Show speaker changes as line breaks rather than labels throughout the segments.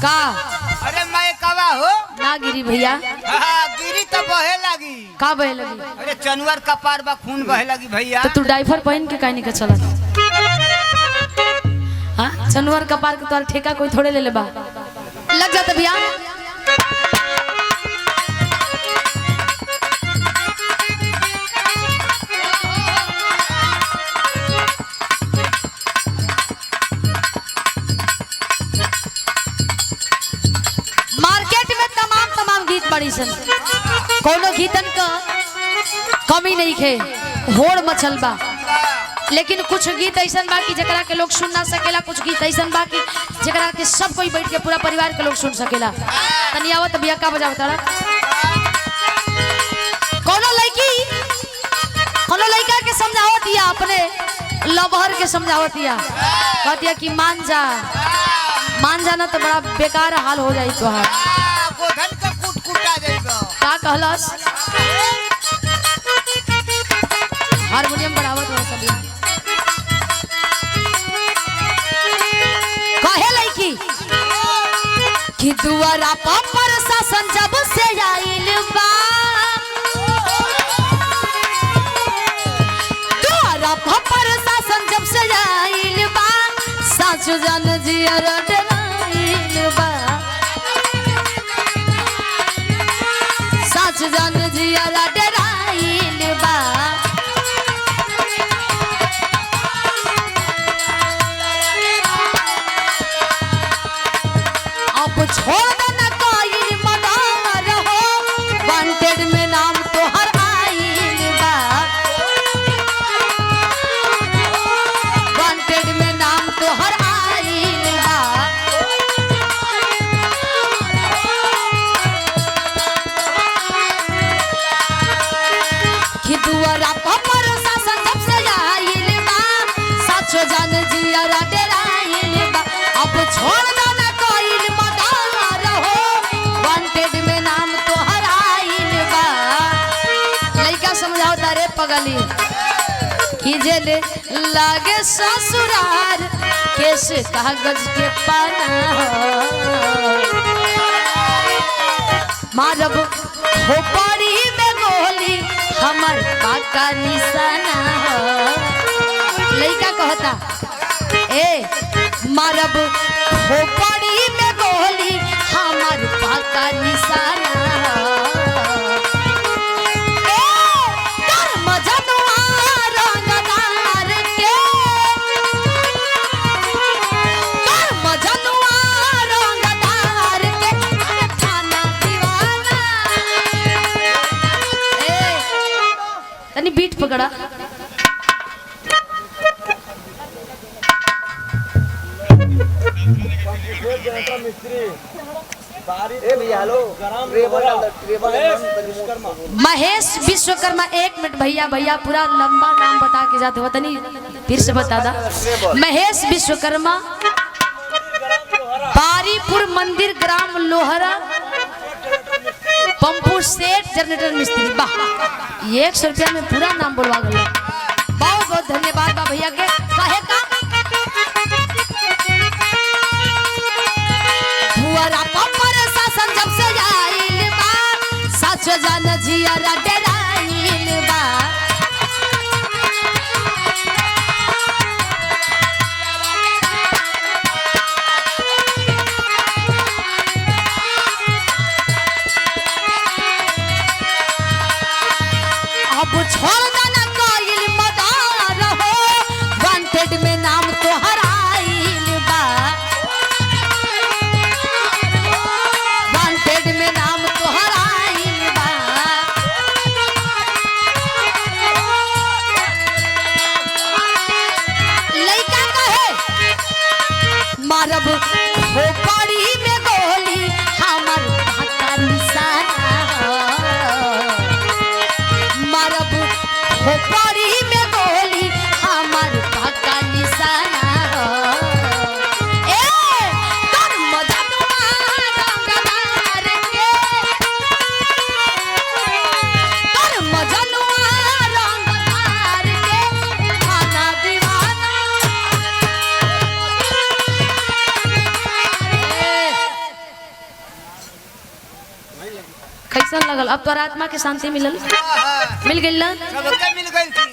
का
अरे मैं कवा हो
ना गिरी भैया।
गिरी तो बहे लगी।
का बहे लगी?
अरे चनवर का पार बा खून बहे लगी भैया।
तो तू डाइफर पहन के काहे नहीं चला? हाँ चनवर का पार के तोर ठेका कोई थोड़े ले बा। लग जाता भैया। मार्केट में तमाम गीत बड़ी सन, कोनो गीतन का कमी नहीं खे, होड़ मचल बा। लेकिन कुछ गीत ऐसा बा कि जकरा के लोग सुन ना सकेला, कुछ गीत ऐसा बा कि जकरा के सब कोई बैठ के पूरा परिवार के लोग सुन सकेला। तनी आवत बिया का बजावत रहा। कोनो लड़का के समझावत दिया, अपने लवहर के समझावत दिया, कहतिया कि मान जा ना तो बड़ा बेकार हाल हो जाई तोहार।
गोधन का कुटकुटा देगा।
का कहलस? हारमोनियम बढ़ावत हो सब। कहे लईकी कि दुआरा पर शासन जब से आइल बा, दुआरा पर शासन जब से आइल बा, सासु जान जियर डराइल बा, सासु जान जियर डराइल बा। अब छोड़ देना कोई मदार हो, वांटेड में नाम तो हर आइल बा, वांटेड में नाम तो हर आइल बा। कि दुआरा पर शासन जब से आइल बा, साचो जान जियरा डराइल बा। अब छोड़ देना कोई मदार हो, वांटेड में नाम तो हर आइल बा। लइका समझाओ तारे पगली कि जेले लागे ससुरार, केस कागज के पाना हो, मारब खोपड़ी में गोली, हमर पाका निशाना हो। लइका कहता ए मारब खोपड़ी में गोली, हमर पाका निशाना हो। ए कर मजनुआ रंगदार के, कर मजनुआ रंगदार के, थाना दीवाना। ए तनी बीट पकड़ा। महेश विश्वकर्मा। 1 मिनट भैया, पूरा लंबा नाम बता के जाते हो, तनी फिर से बता दा। महेश विश्वकर्मा, बारीपुर मंदिर ग्राम लोहरा, पंपू सेठ जनरेटर मिस्त्री। वाह 100 रुपया में पूरा नाम बोलवा गया। बहुत बहुत धन्यवाद बा भैया के। कहे का दुआरा पर शासन जब से आइल बा, साचो जान जियरा डराइल बा। अब छोड़ देना कोई मदार हो, वांटेड में नाम तो हर आइल बा, वांटेड में नाम तो हर आइल बा। लइका कहे मारब खोपड़ी में गोली, हमर पाका निशाना हो, मारब खोपड़ी में गोली, हमर पाका निशाना हो। ए कर मजनुआ रंगदार के, कर मजनुआ रंगदार के, थाना दीवाना। कैसा लगल? अब तोरा आत्मा के शांति मिलल? मिल गई ना?
सबके मिल गई थी।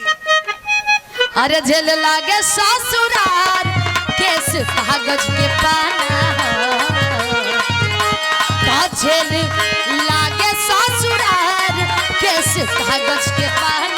अरे जेल लागे ससुरार केस कागज के पाना तो जेल लागे ससुरार केस कागज के पाना